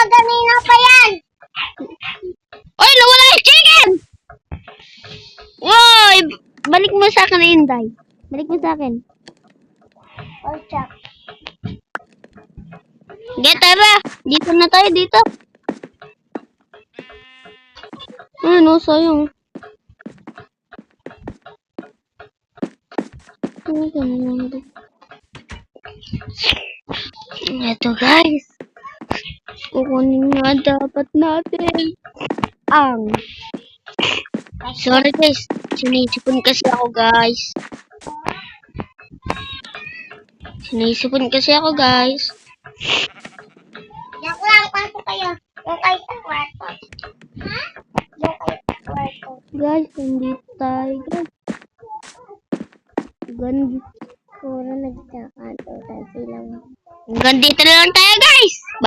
kanina pa yan. Oy, nawala yung chicken! Woy! Balik mo sa akin, Inday. Balik mo sa akin. Oh, Chuck. Sige, tara. Dito na tayo, dito. Ay, no, sayang. Ito, guys. Kukunin nga dapat natin ang... Sorry, guys. Sinisipon kasi ako, guys. Sinisipon kasi ako, guys. Joke lang, pasok kayo. Yung kayo sa kwarto. Ha? Yung kayo sa kwarto. Guys, hindi tayo, guys. Ganda. Puro nagsakanto. Tapos lang. Hanggang dito na lang tayo, guys.